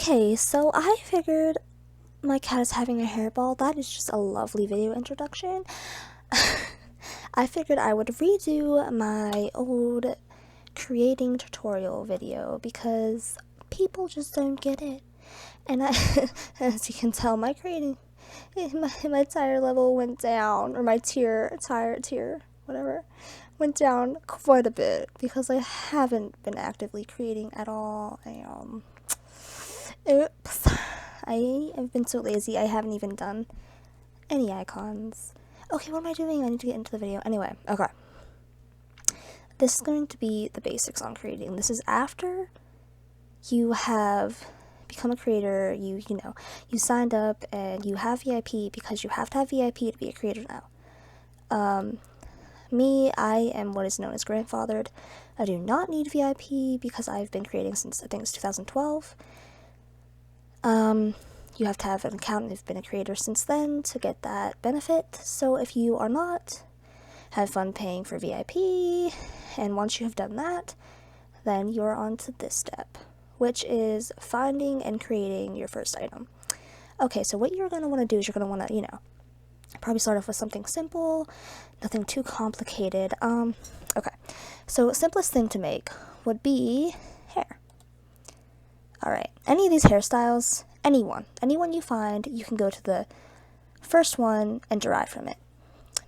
Okay, so I figured my cat is having a hairball. That is just a lovely video introduction. I figured I would redo my old creating tutorial video because people just don't get it. And as you can tell, my tire level went down, or my tier, whatever, went down quite a bit because I haven't been actively creating at all. Oops. I have been so lazy, I haven't even done any icons. Okay, what am I doing? I need to get into the video. Anyway, okay. This is going to be the basics on creating. This is after you have become a creator, you signed up and you have VIP because you have to have VIP to be a creator now. Me, I am what is known as grandfathered. I do not need VIP because I've been creating since I think it's 2012. You have to have an account and you've been a creator since then to get that benefit. So if you are not, have fun paying for VIP, and once you have done that, then you're on to this step, which is finding and creating your first item. Okay, so what you're going to want to do is you're going to want to, probably start off with something simple, nothing too complicated. Okay, so simplest thing to make would be hair. Alright, any of these hairstyles, anyone you find, you can go to the first one and derive from it.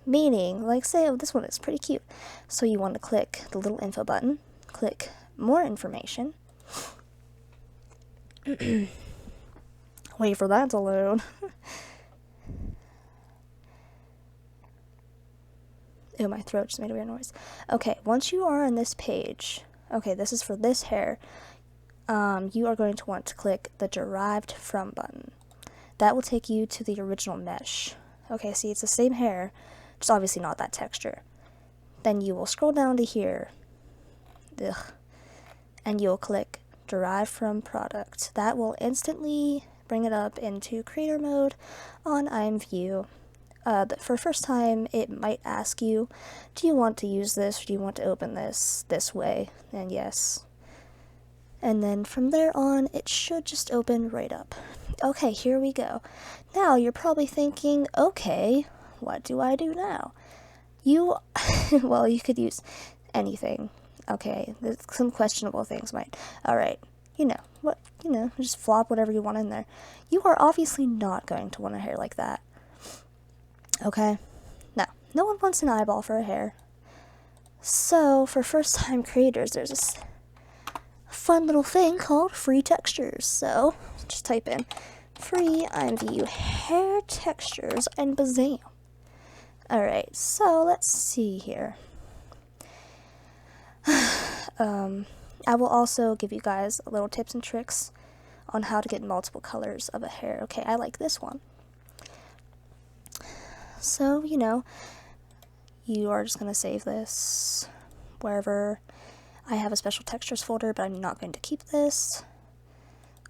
Meaning, like say, oh, this one is pretty cute. So you want to click the little info button, click more information. Wait for that to load. Ew, my throat just made a weird noise. Okay, once you are on this page, okay, this is for this hair, you are going to want to click the derived from button. That will take you to the original mesh. Okay, see, it's the same hair, just obviously not that texture. Then you will scroll down to here, and you'll click derive from product. That will instantly bring it up into creator mode on IMVU. For first time, it might ask you, do you want to use this, or do you want to open this way? And yes. And then from there on, it should just open right up. Okay, here we go. Now you're probably thinking, okay, what do I do now? Well, you could use anything. Okay, there's some questionable things alright, just flop whatever you want in there. You are obviously not going to want a hair like that. Okay? Now, no one wants an eyeball for a hair. So, for first-time creators, there's this fun little thing called free textures. So, just type in free IMVU hair textures and bazam. Alright, so let's see here. I will also give you guys little tips and tricks on how to get multiple colors of a hair. Okay, I like this one. So, you are just going to save this wherever. I have a special textures folder, but I'm not going to keep this.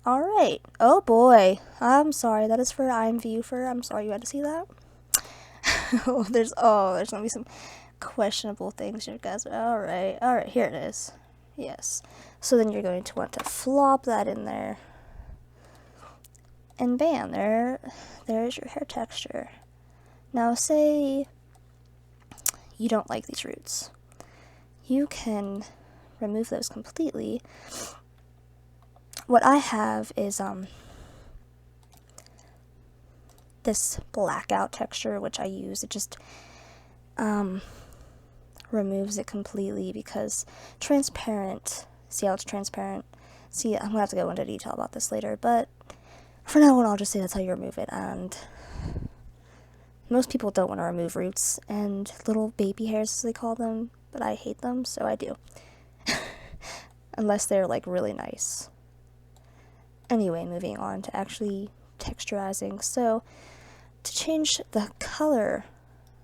Alright. Oh boy. I'm sorry. That is for IMVU for. I'm sorry you had to see that. There's going to be some questionable things here, guys. Alright, here it is. Yes. So then you're going to want to flop that in there. And bam, there's your hair texture. Now say you don't like these roots. You can remove those completely. What I have is this blackout texture, which I use. It just removes it completely because transparent. See how it's transparent? See, I'm gonna have to go into detail about this later, but for now on, I'll just say that's how you remove it. And most people don't want to remove roots and little baby hairs, as they call them, but I hate them, so I do. Unless they're like really nice. Anyway, moving on to actually texturizing. So, to change the color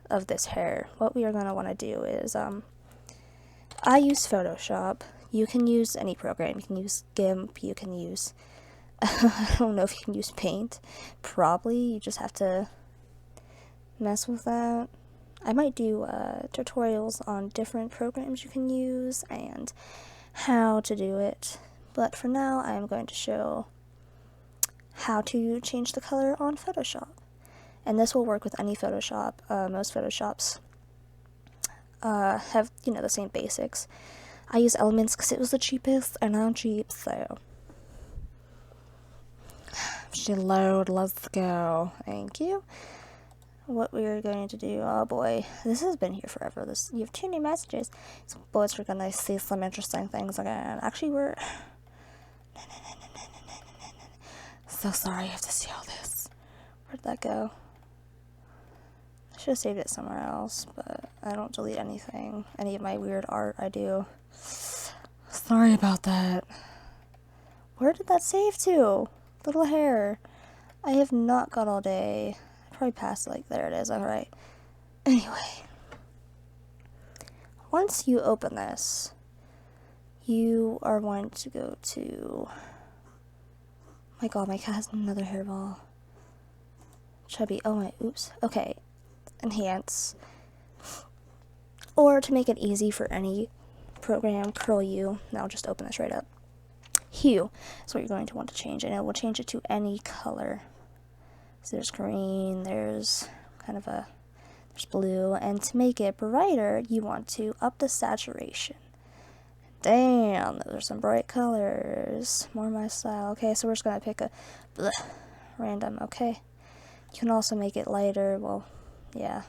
of this hair, what we are going to want to do is, I use Photoshop. You can use any program. You can use GIMP, you can use, I don't know if you can use Paint. Probably, you just have to mess with that. I might do tutorials on different programs you can use and how to do it, but for now I'm going to show how to change the color on Photoshop. And this will work with any Photoshop. Most Photoshops have, the same basics. I use Elements because it was the cheapest, and I'm cheap, so. Load, let's go. Thank you. What we are going to do, oh boy, this has been here forever. You have 2 new messages. So boys, we're gonna see some interesting things again. Actually, we're so sorry I have to see all this. Where'd that go? I should have saved it somewhere else, but I don't delete anything. Any of my weird art I do. Sorry about that. Where did that save to? Little hair. I have not got all day. I probably passed, there it is, alright. Anyway. Once you open this, you are going to go to... My god, my cat has another hairball. Chubby, oh my, oops. Okay. Enhance. Or to make it easy for any program, Curl U. Now I'll just open this right up. Hue is what you're going to want to change, and it will change it to any color. So there's green, there's there's blue, and to make it brighter, you want to up the saturation. Damn, those are some bright colors. More my style. Okay, so we're just gonna pick a random, okay. You can also make it lighter, well, yeah.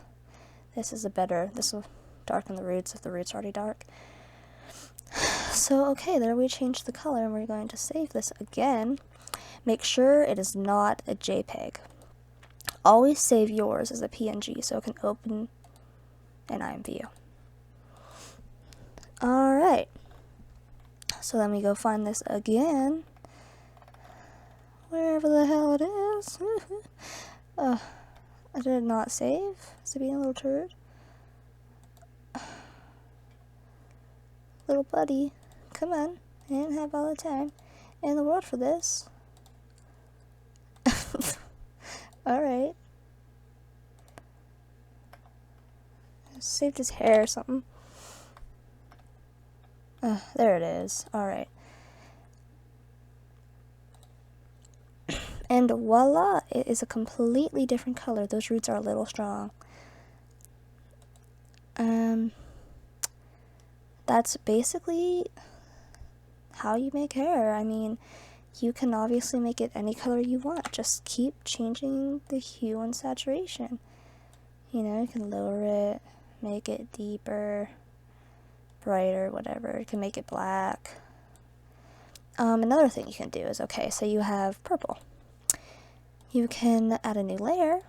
This will darken the roots if the roots are already dark. So, okay, there we changed the color, and we're going to save this again. Make sure it is not a JPEG. Always save yours as a PNG so it can open in IMVU. Alright. So then we go find this again. Wherever the hell it is. I did not save. Is it being a little turd? Little buddy, come on. I didn't have all the time in the world for this. Alright. Saved his hair or something. There it is. Alright. And voila, it is a completely different color. Those roots are a little strong. That's basically how you make hair. I mean, you can obviously make it any color you want. Just keep changing the hue and saturation. You can lower it, make it deeper, brighter, whatever. You can make it black. Another thing you can do is, okay, so you have purple. You can add a new layer.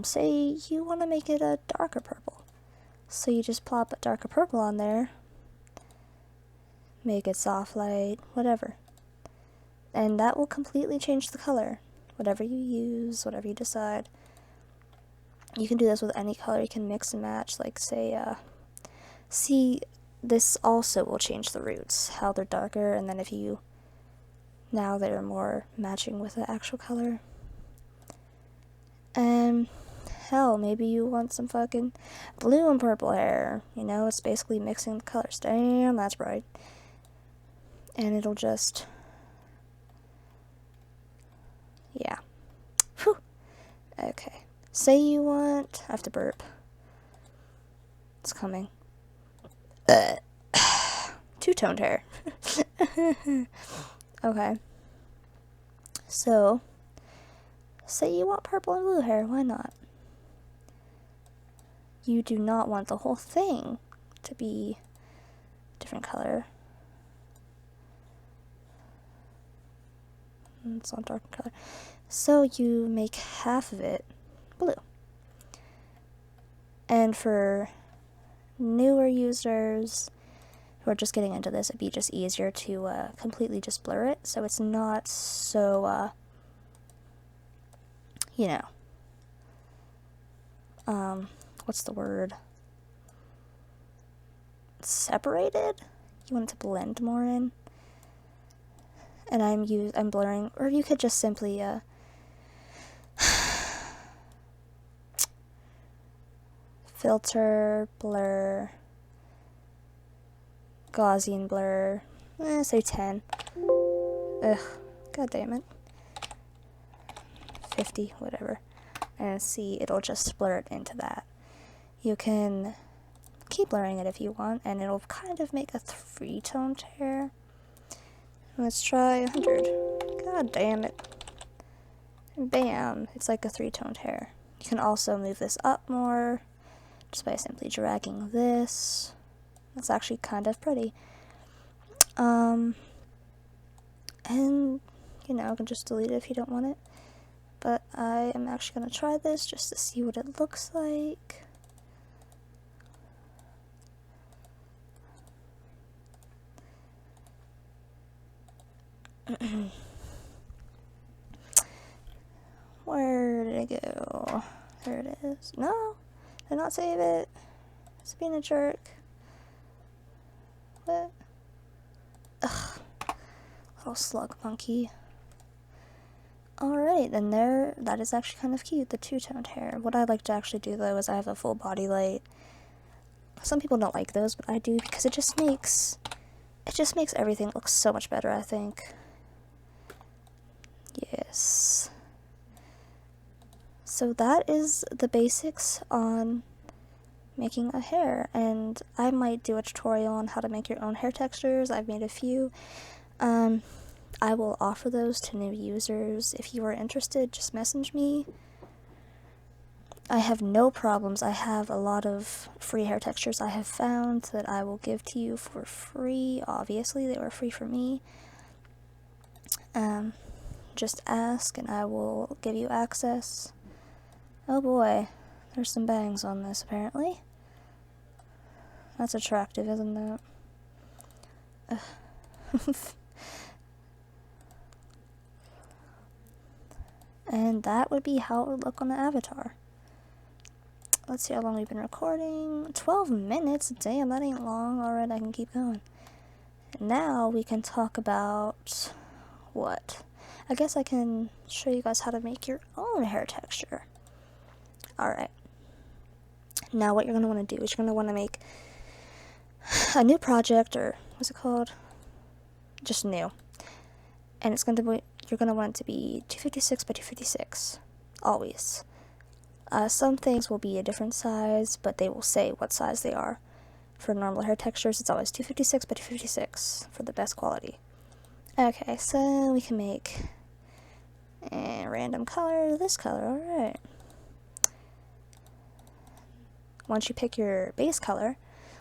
Say you want to make it a darker purple. So you just plop a darker purple on there, make it soft light, whatever. And that will completely change the color. Whatever you use, whatever you decide. You can do this with any color. You can mix and match, like say, see, this also will change the roots, how they're darker, and then now they're more matching with the actual color. Hell, maybe you want some fucking blue and purple hair. It's basically mixing the colors. Damn, that's bright. And it'll just... yeah. Whew. Okay. Say you want... I have to burp. It's coming. Two-toned hair. Okay. So... say you want purple and blue hair, why not? You do not want the whole thing to be different color. It's not dark color. So you make half of it blue. And for newer users who are just getting into this, it'd be just easier to completely just blur it, so it's not so what's the word? Separated? You want it to blend more in? And I'm blurring, or you could just simply filter, blur, Gaussian blur, say 10. Ugh, god damn it. 50, whatever. And see, it'll just blur it into that. You can keep blurring it if you want, and it'll kind of make a three-toned hair. Let's try 100. God damn it. Bam, it's like a three-toned hair. You can also move this up more just by simply dragging this. It's actually kind of pretty. And, you know, you can just delete it if you don't want it. But I am actually going to try this just to see what it looks like. Where did it go? There it is. No, did not save it. It's being a jerk. What? Ugh. Little slug monkey. Alright, then that is actually kind of cute, the two-toned hair. What I like to actually do though is I have a full body light. Some people don't like those, but I do because it just makes everything look so much better, I think. Yes. So that is the basics on making a hair, and I might do a tutorial on how to make your own hair textures. I've made a few. I will offer those to new users. If you are interested, just message me. I have no problems. I have a lot of free hair textures I have found that I will give to you for free. Obviously, they were free for me. Just ask and I will give you access. Oh boy, there's some bangs on this apparently. That's attractive, isn't it? And that would be how it would look on the avatar. Let's see how long we've been recording. 12 minutes? Damn, that ain't long. Alright, I can keep going. Now we can talk about what? I guess I can show you guys how to make your own hair texture. Alright. Now what you're going to want to do is you're going to want to make a new project, or what's it called? Just new. And it's going to be, you're going to want it to be 256 by 256. Always. Some things will be a different size, but they will say what size they are. For normal hair textures, it's always 256 by 256 for the best quality. Okay, so we can make a random color, this color, alright. Once you pick your base color,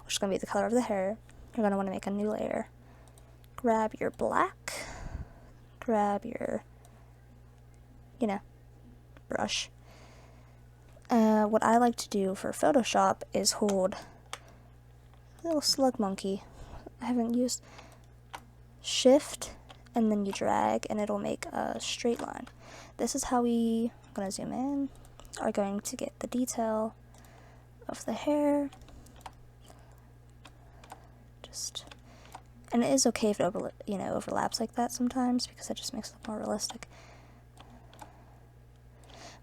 which is going to be the color of the hair, you're going to want to make a new layer. Grab your black, grab your, brush. What I like to do for Photoshop is hold a little slug monkey. I haven't used shift, and then you drag, and it'll make a straight line. This is how I'm going to zoom in, are going to get the detail of the hair. And it is okay if it overlaps like that sometimes, because it just makes it look more realistic.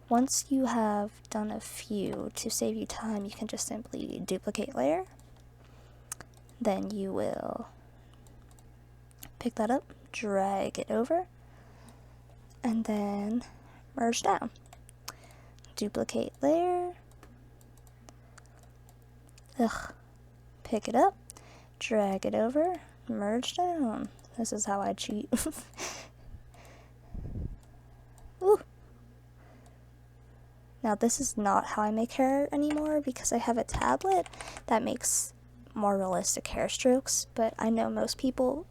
Once you have done a few, to save you time, you can just simply duplicate layer. Then you will pick that up, drag it over, and then merge down. Duplicate layer. Pick it up, drag it over, merge down. This is how I cheat. Ooh. Now this is not how I make hair anymore because I have a tablet that makes more realistic hair strokes, but I know most people,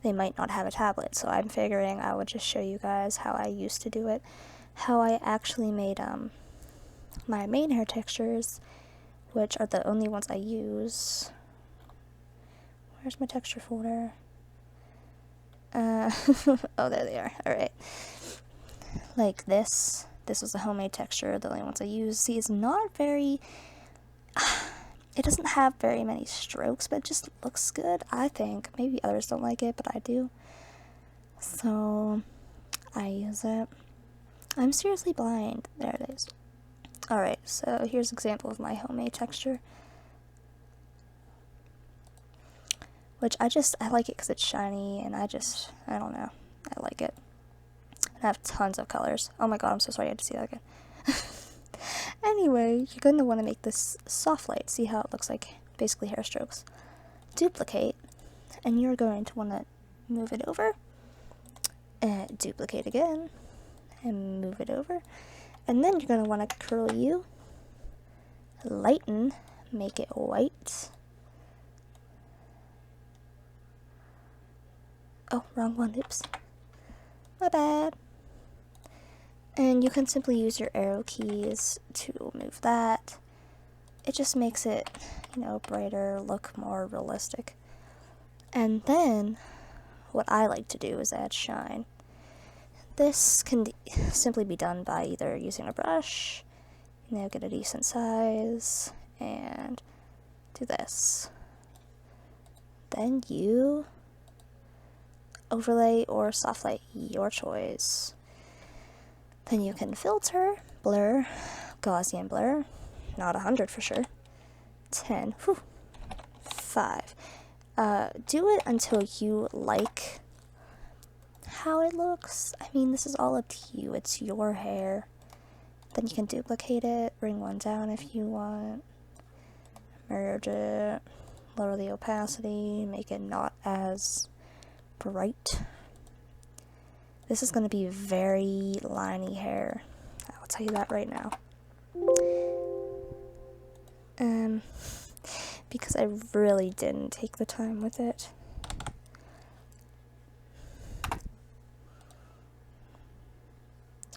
they might not have a tablet, so I'm figuring I would just show you guys how I used to do it, how I actually made my main hair textures, which are the only ones I use. Where's my texture folder? Oh, there they are. Alright. Like this. This was a homemade texture, the only ones I use. See, it's not very... It doesn't have very many strokes, but it just looks good, I think. Maybe others don't like it, but I do. So, I use it. I'm seriously blind. There it is. Alright, so here's an example of my homemade texture. Which I like it because it's shiny, and I don't know. I like it. I have tons of colors. Oh my god, I'm so sorry I had to see that again. Anyway, you're going to want to make this soft light. See how it looks like basically hair strokes. Duplicate, and you're going to want to move it over, and duplicate again, and move it over. And then you're going to want to curl you, lighten, make it white. Oh, wrong one, oops. My bad. And you can simply use your arrow keys to move that. It just makes it, you know, brighter, look more realistic. And then, what I like to do is add shine. This can simply be done by either using a brush, you know, get a decent size, and do this. Then you overlay or soft light, your choice. Then you can filter, blur, Gaussian blur, not 100 for sure, 10, 5. Do it until you like how it looks. I mean, this is all up to you, it's your hair. Then you can duplicate it, bring one down if you want, merge it, lower the opacity, make it not as bright. This is going to be very liney hair. I'll tell you that right now. Because I really didn't take the time with it.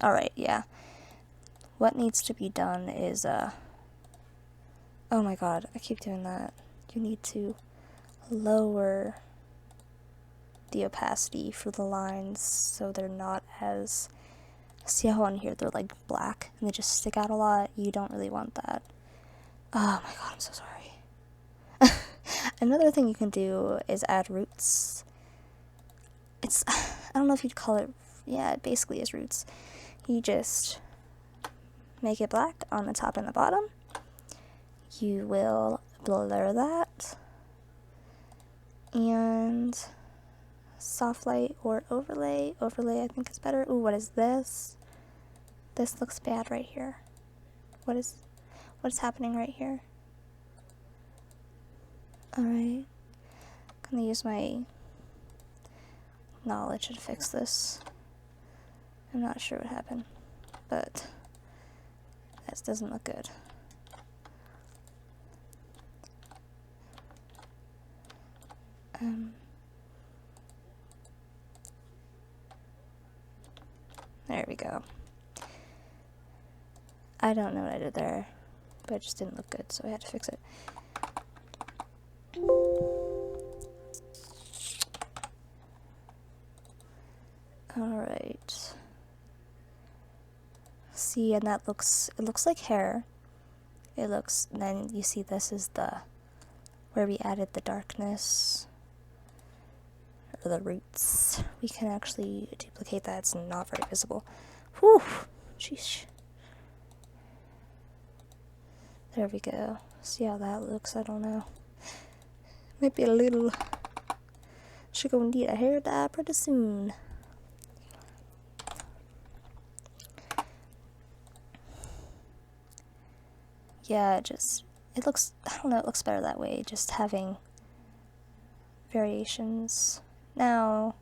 Alright, yeah. What needs to be done is, oh my god, I keep doing that. You need to lower the opacity for the lines so they're not as, see how on here they're like black and they just stick out a lot? You don't really want that. Oh my god, I'm so sorry. Another thing you can do is add roots. It's, I don't know if you'd call it, yeah, it basically is roots. You just make it black on the top and the bottom. You will blur that and soft light or overlay. Overlay I think is better. Ooh, what is this? This looks bad right here. What is happening right here? Alright. I'm gonna use my knowledge to fix this. I'm not sure what happened, but this doesn't look good. There we go. I don't know what I did there, but it just didn't look good, so I had to fix it. Alright. See, and that looks, it looks like hair. It looks, and then you see this is the, where we added the darkness, or the roots. We can actually duplicate that, it's not very visible. Whew, sheesh. There we go. See how that looks, I don't know. Might be a little, should go need a hair dye pretty soon. Yeah, it looks, I don't know, it looks better that way, just having variations. Now,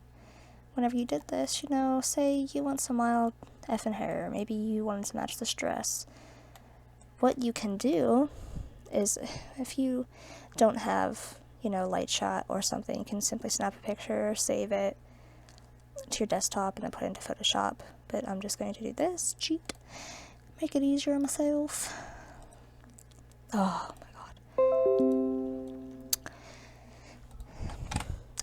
whenever you did this, you know, say you want some wild effing hair, maybe you wanted to match this dress. What you can do is, if you don't have, you know, light shot or something, you can simply snap a picture, save it to your desktop, and then put it into Photoshop. But I'm just going to do this, cheat, make it easier on myself. Oh my god.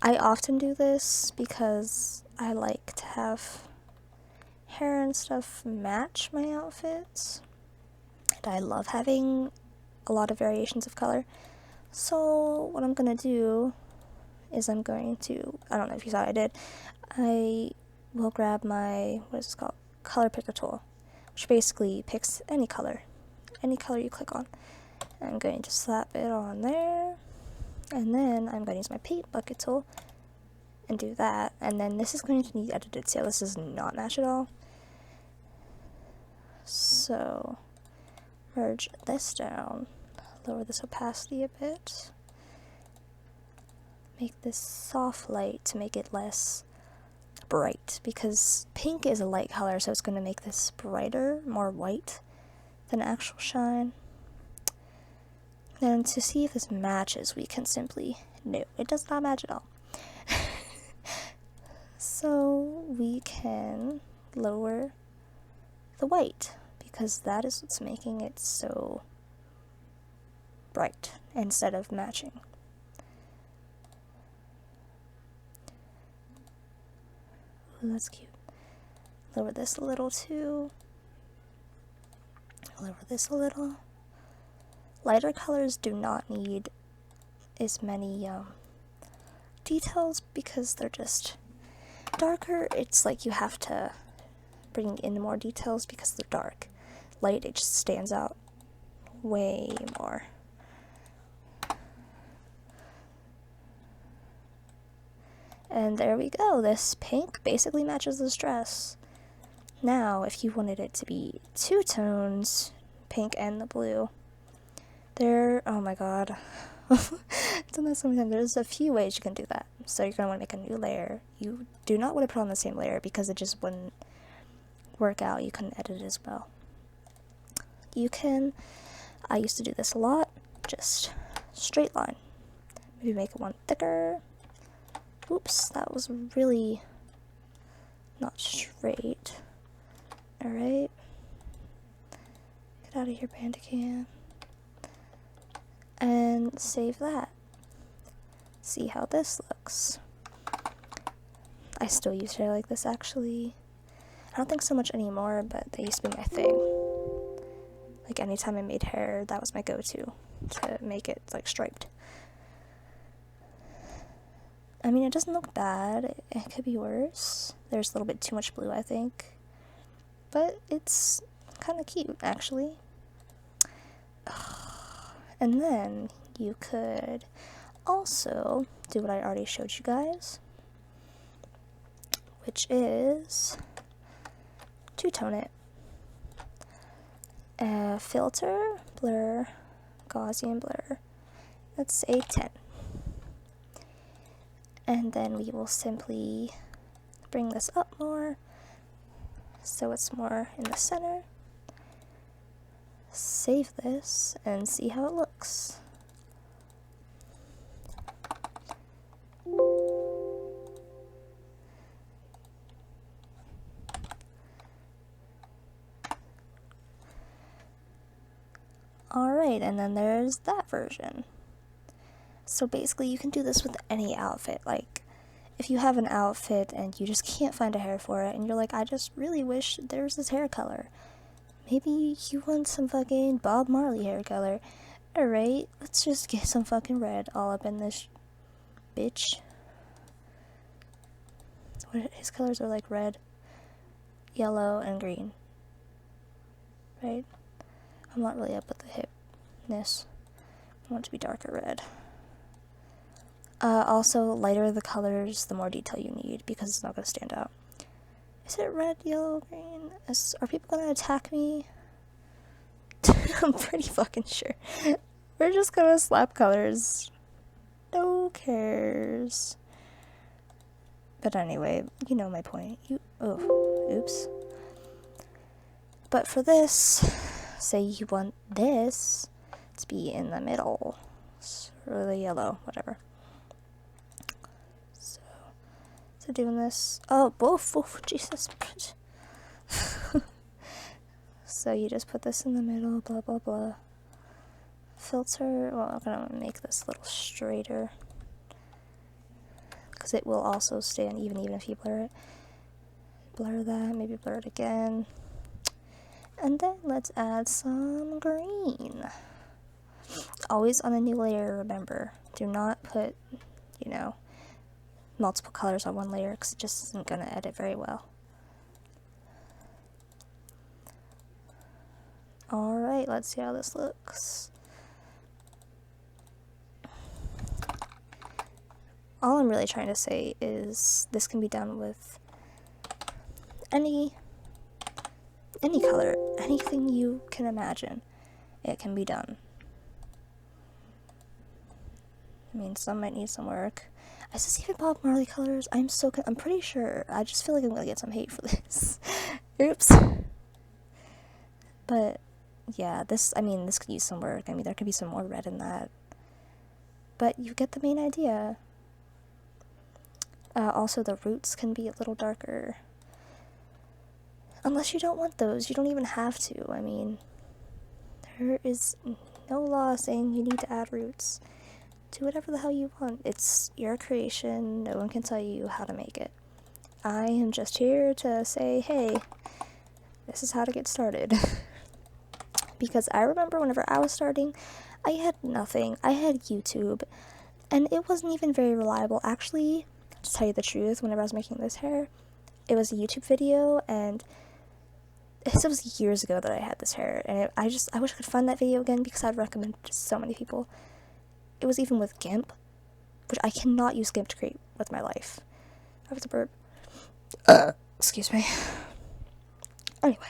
I often do this because I like to have hair and stuff match my outfits. And I love having a lot of variations of color. So what I'm gonna do is I'm going to, I don't know if you saw what I did, I will grab my, what is this called? Color picker tool, which basically picks any color you click on. I'm going to slap it on there, and then I'm going to use my paint bucket tool and do that. And then this is going to need edited, so this does not match at all. So merge this down, lower this opacity a bit, make this soft light to make it less bright, because pink is a light color, so it's going to make this brighter, more white than actual shine. And to see if this matches, we can simply, no, it does not match at all. So we can lower the white, because that is what's making it so bright instead of matching. Ooh, that's cute. Lower this a little too. Lower this a little. Lighter colors do not need as many details because they're just darker. It's like you have to bring in more details because they're dark. Light, it just stands out way more. And there we go. This pink basically matches this dress. Now, if you wanted it to be two tones, pink and the blue, oh my god. I've done that so many times. There's a few ways you can do that. So you're going to want to make a new layer. You do not want to put on the same layer because it just wouldn't work out. You can edit it as well. You can, I used to do this a lot, just straight line. Maybe make it one thicker. Oops, that was really not straight. Alright. Get out of here, Bandicam. And save that. See how this looks. I still use hair like this, actually. I don't think so much anymore, but they used to be my thing. Like, anytime I made hair, that was my go-to, to make it, like, striped. I mean, it doesn't look bad. It could be worse. There's a little bit too much blue, I think. But it's kind of cute, actually. And then you could also do what I already showed you guys, which is two-tone it. Filter, blur, Gaussian blur. Let's say 10. And then we will simply bring this up more so it's more in the center. Save this and see how it looks. Alright, and then there's that version. So basically you can do this with any outfit. Like, if you have an outfit and you just can't find a hair for it and you're like, I just really wish there was this hair color. Maybe you want some fucking Bob Marley hair color. Alright, let's just get some fucking red all up in this bitch. His colors are like red, yellow, and green. Right? I'm not really up with the hipness. I want it to be darker red. Also, lighter the colors, the more detail you need, because it's not going to stand out. Is it red, yellow, green? Are people going to attack me? I'm pretty fucking sure. We're just going to slap colors. No cares. But anyway, you know my point. Oops. But for this, say you want this to be in the middle, or the yellow, whatever. So doing this, Jesus. So you just put this in the middle, blah blah blah. Filter, well, I'm gonna make this a little straighter, because it will also stay uneven even if you blur it. Blur that, maybe blur it again. And then let's add some green. Always on a new layer, remember. Do not put, multiple colors on one layer, because it just isn't going to edit very well. Alright, let's see how this looks. all I'm really trying to say is this can be done with any color, anything you can imagine. It can be done. I mean, some might need some work. Is this even Bob Marley colors? I'm pretty sure. I just feel like I'm gonna get some hate for this. Oops. But yeah, this could use some work. I mean, there could be some more red in that. But you get the main idea. Also, the roots can be a little darker. Unless you don't want those, you don't even have to. I mean, there is no law saying you need to add roots. Do whatever the hell you want. It's your creation. No one can tell you how to make it. I am just here to say, hey, this is how to get started. Because I remember whenever I was starting, I had nothing. I had YouTube, and it wasn't even very reliable. Actually, to tell you the truth, whenever I was making this hair, it was a YouTube video, and this was years ago that I had this hair, and I wish I could find that video again because I'd recommend it to so many people. It was even with GIMP, which I cannot use GIMP to create with my life. I was a burp. Excuse me. Anyway.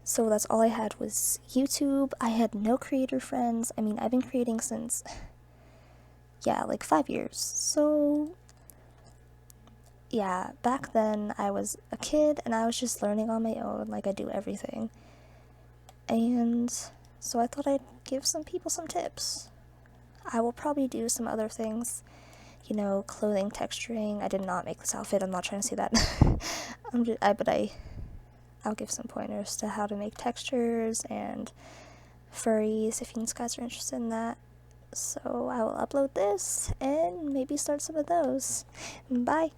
So that's all I had was YouTube. I had no creator friends. I mean, I've been creating since, like 5 years. So, yeah, back then I was a kid and I was just learning on my own, like I do everything. And so I thought I'd give some people some tips. I will probably do some other things, clothing texturing. I did not make this outfit. I'm not trying to say that. I'll give some pointers to how to make textures and furries if you guys are interested in that. So I will upload this and maybe start some of those. Bye.